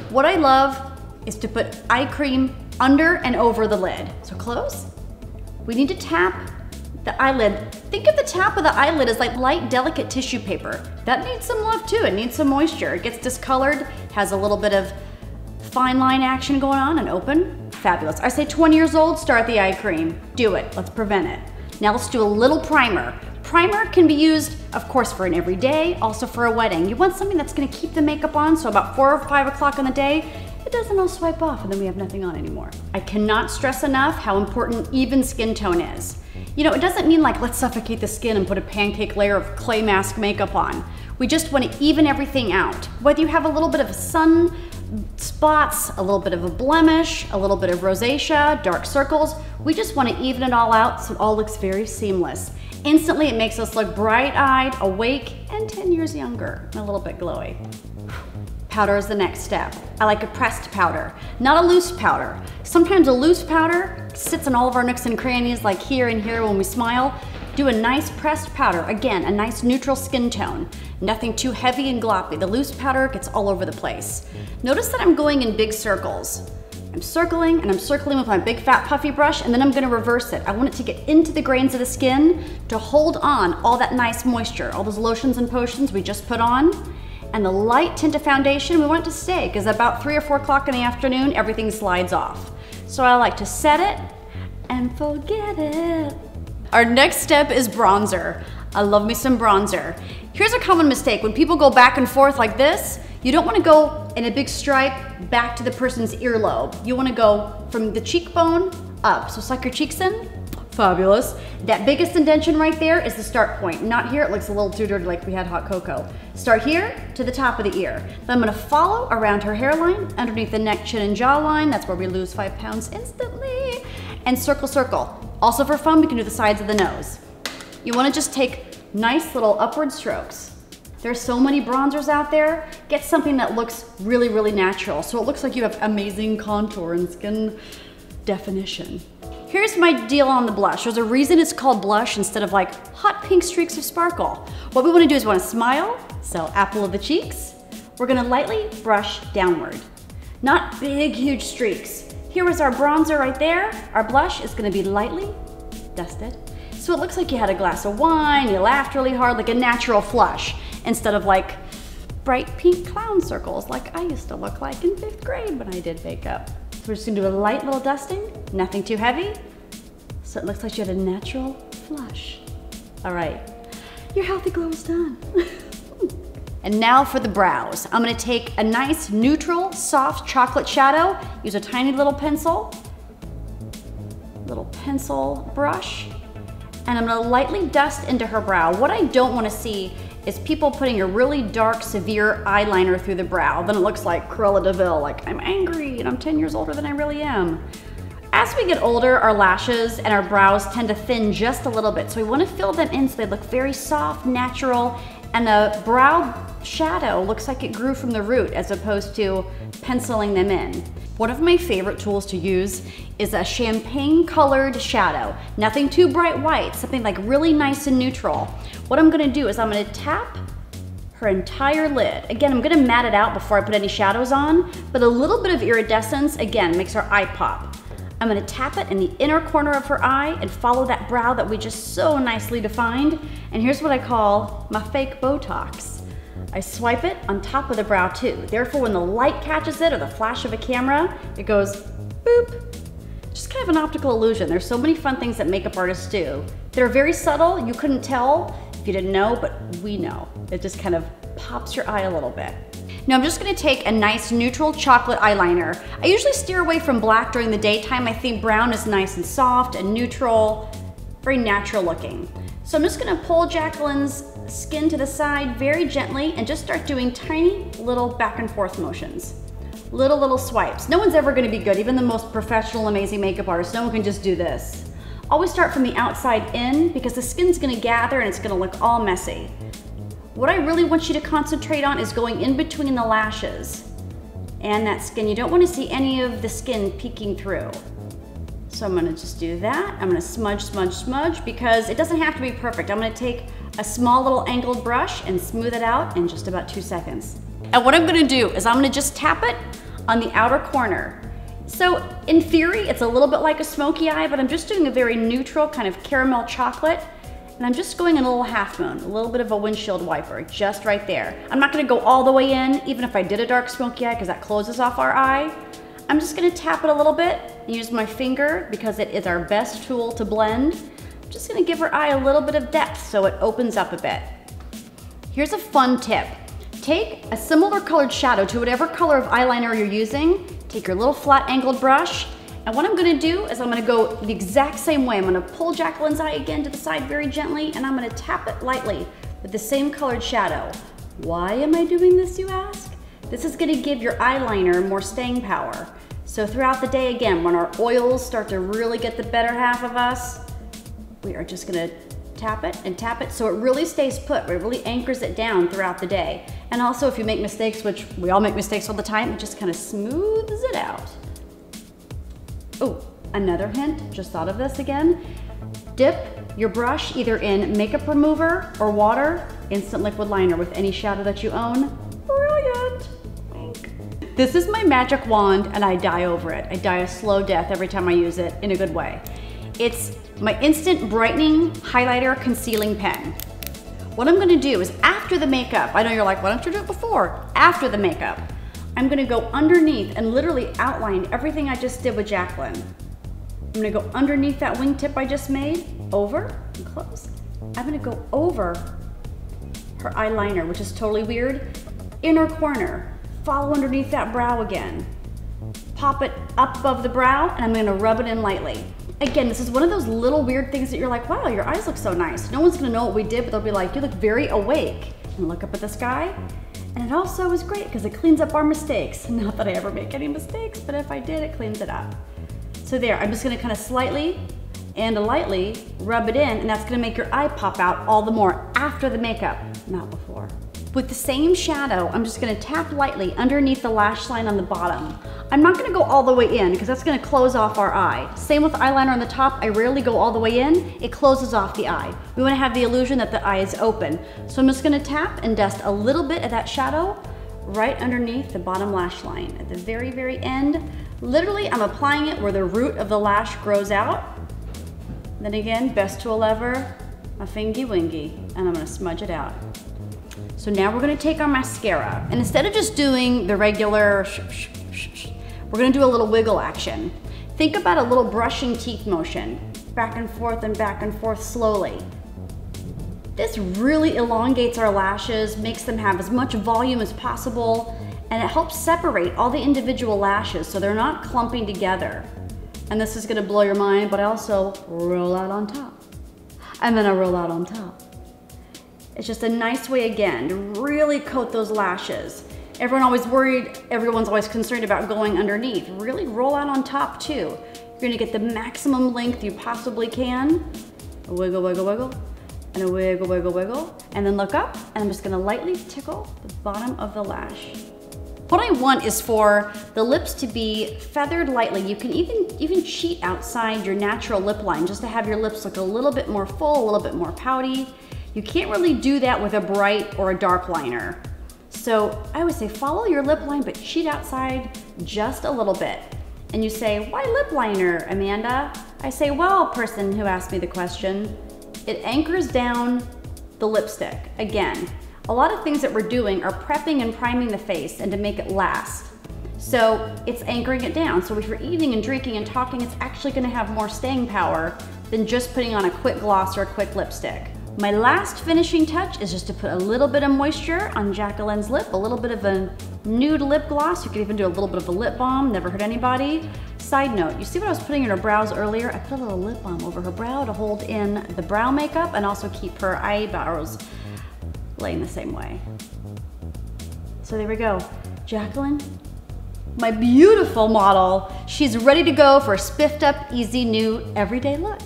What I love is to put eye cream under and over the lid. So close. We need to tap the eyelid. Think of the top of the eyelid as like light, delicate tissue paper. That needs some love too. It needs some moisture. It gets discolored, has a little bit of fine line action going on, and open. Fabulous. I say 20 years old, start the eye cream. Do it. Let's prevent it. Now let's do a little primer. Primer can be used, of course, for an everyday, also for a wedding. You want something that's gonna keep the makeup on, so about 4 or 5 o'clock in the day, it doesn't all swipe off and then we have nothing on anymore. I cannot stress enough how important even skin tone is. You know, it doesn't mean like, let's suffocate the skin and put a pancake layer of clay mask makeup on. We just want to even everything out. Whether you have a little bit of sun spots, a little bit of a blemish, a little bit of rosacea, dark circles, we just want to even it all out so it all looks very seamless. Instantly, it makes us look bright-eyed, awake, and 10 years younger, and a little bit glowy. Powder is the next step. I like a pressed powder, not a loose powder. Sometimes a loose powder sits in all of our nooks and crannies, like here and here when we smile. Do a nice pressed powder. Again, a nice neutral skin tone. Nothing too heavy and gloppy. The loose powder gets all over the place. Notice that I'm going in big circles. I'm circling and I'm circling with my big fat puffy brush, and then I'm gonna reverse it. I want it to get into the grains of the skin to hold on all that nice moisture, all those lotions and potions we just put on. And the light tint of foundation, we want it to stay, because about 3 or 4 o'clock in the afternoon, everything slides off. So I like to set it and forget it. Our next step is bronzer. I love me some bronzer. Here's a common mistake. When people go back and forth like this, you don't want to go in a big stripe back to the person's earlobe. You want to go from the cheekbone up. So suck your cheeks in. Fabulous. That biggest indentation right there is the start point. Not here, it looks a little too dirty like we had hot cocoa. Start here to the top of the ear. Then I'm gonna follow around her hairline, underneath the neck, chin, and jawline. That's where we lose 5 pounds instantly. And circle, circle. Also for fun, we can do the sides of the nose. You wanna just take nice little upward strokes. There's so many bronzers out there. Get something that looks really, really natural. So it looks like you have amazing contour and skin definition. Here's my deal on the blush. There's a reason it's called blush instead of like hot pink streaks of sparkle. What we wanna do is we wanna smile, so apple of the cheeks. We're gonna lightly brush downward. Not big, huge streaks. Here is our bronzer right there. Our blush is gonna be lightly dusted. So it looks like you had a glass of wine, you laughed really hard, like a natural flush, instead of like bright pink clown circles like I used to look like in 5th grade when I did makeup. So we're just gonna do a light little dusting, nothing too heavy, so it looks like you had a natural flush. All right, your healthy glow is done. And now for the brows. I'm gonna take a nice neutral, soft chocolate shadow, use a tiny little pencil brush, and I'm gonna lightly dust into her brow. What I don't wanna see is people putting a really dark, severe eyeliner through the brow. Then it looks like Cruella de Vil, like I'm angry and I'm 10 years older than I really am. As we get older, our lashes and our brows tend to thin just a little bit, so we want to fill them in so they look very soft, natural, and the brow shadow looks like it grew from the root as opposed to penciling them in. One of my favorite tools to use is a champagne colored shadow. Nothing too bright white, something like really nice and neutral. What I'm gonna do is I'm gonna tap her entire lid. Again, I'm gonna matte it out before I put any shadows on, but a little bit of iridescence, again, makes her eye pop. I'm gonna tap it in the inner corner of her eye and follow that brow that we just so nicely defined. And here's what I call my fake Botox. I swipe it on top of the brow too. Therefore, when the light catches it or the flash of a camera, it goes boop. Just kind of an optical illusion. There's so many fun things that makeup artists do. They're very subtle. You couldn't tell if you didn't know, but we know. It just kind of pops your eye a little bit. Now I'm just gonna take a nice neutral chocolate eyeliner. I usually steer away from black during the daytime. I think brown is nice and soft and neutral, very natural looking. So I'm just gonna pull Jacqueline's skin to the side very gently and just start doing tiny little back and forth motions. Little swipes. No one's ever gonna be good, even the most professional, amazing makeup artist. No one can just do this. Always start from the outside in because the skin's gonna gather and it's gonna look all messy. What I really want you to concentrate on is going in between the lashes and that skin. You don't want to see any of the skin peeking through. So I'm gonna just do that. I'm gonna smudge, smudge, smudge because it doesn't have to be perfect. I'm gonna take a small little angled brush and smooth it out in just about 2 seconds. And what I'm gonna do is I'm gonna just tap it on the outer corner. So in theory, it's a little bit like a smoky eye, but I'm just doing a very neutral kind of caramel chocolate. And I'm just going in a little half moon, a little bit of a windshield wiper, just right there. I'm not gonna go all the way in, even if I did a dark smoky eye, because that closes off our eye. I'm just gonna tap it a little bit, use my finger, because it is our best tool to blend. I'm just gonna give her eye a little bit of depth so it opens up a bit. Here's a fun tip. Take a similar colored shadow to whatever color of eyeliner you're using, take your little flat angled brush, and what I'm gonna do is I'm gonna go the exact same way. I'm gonna pull Jacqueline's eye again to the side very gently, and I'm gonna tap it lightly with the same colored shadow. Why am I doing this, you ask? This is gonna give your eyeliner more staying power. So throughout the day, again, when our oils start to really get the better half of us, we are just gonna tap it so it really stays put, it really anchors it down throughout the day. And also if you make mistakes, which we all make mistakes all the time, it just kind of smooths it out. Oh, another hint, just thought of this again. Dip your brush either in makeup remover or water, instant liquid liner with any shadow that you own. Brilliant. Wink. This is my magic wand and I die over it. I die a slow death every time I use it in a good way. It's my instant brightening highlighter concealing pen. What I'm gonna do is after the makeup, I know you're like, why don't you do it before? After the makeup, I'm gonna go underneath and literally outline everything I just did with Jacqueline. I'm gonna go underneath that wingtip I just made, over and close. I'm gonna go over her eyeliner, which is totally weird. Inner corner, follow underneath that brow again. Pop it up above the brow and I'm gonna rub it in lightly. Again, this is one of those little weird things that you're like, wow, your eyes look so nice. No one's gonna know what we did, but they'll be like, you look very awake. And look up at the sky. And it also is great because it cleans up our mistakes. Not that I ever make any mistakes, but if I did, it cleans it up. So there, I'm just gonna kind of slightly and lightly rub it in, and that's gonna make your eye pop out all the more after the makeup, not before. With the same shadow, I'm just gonna tap lightly underneath the lash line on the bottom. I'm not gonna go all the way in because that's gonna close off our eye. Same with eyeliner on the top, I rarely go all the way in, it closes off the eye. We wanna have the illusion that the eye is open. So I'm just gonna tap and dust a little bit of that shadow right underneath the bottom lash line. At the very, very end, literally I'm applying it where the root of the lash grows out. Then again, best tool ever, a fingy wingy, and I'm gonna smudge it out. So now we're gonna take our mascara, and instead of just doing the regular we're gonna do a little wiggle action. Think about a little brushing teeth motion, back and forth slowly. This really elongates our lashes, makes them have as much volume as possible, and it helps separate all the individual lashes so they're not clumping together. And this is gonna blow your mind, but I also roll out on top. And then I roll out on top. It's just a nice way, again, to really coat those lashes. Everyone's always concerned about going underneath. Really roll out on top too. You're gonna get the maximum length you possibly can. A wiggle, wiggle, wiggle, and a wiggle, wiggle, wiggle. And then look up, and I'm just gonna lightly tickle the bottom of the lash. What I want is for the lips to be feathered lightly. You can even cheat outside your natural lip line just to have your lips look a little bit more full, a little bit more pouty. You can't really do that with a bright or a dark liner. So I always say follow your lip line, but cheat outside just a little bit. And you say, why lip liner, Amanda? I say, well, person who asked me the question, it anchors down the lipstick. Again, a lot of things that we're doing are prepping and priming the face and to make it last. So it's anchoring it down. So if you're eating and drinking and talking, it's actually gonna have more staying power than just putting on a quick gloss or a quick lipstick. My last finishing touch is just to put a little bit of moisture on Jacqueline's lip, a little bit of a nude lip gloss. You could even do a little bit of a lip balm, never hurt anybody. Side note, you see what I was putting in her brows earlier? I put a little lip balm over her brow to hold in the brow makeup and also keep her eyebrows laying the same way. So there we go. Jacqueline, my beautiful model, she's ready to go for a spiffed up, easy, new, everyday look.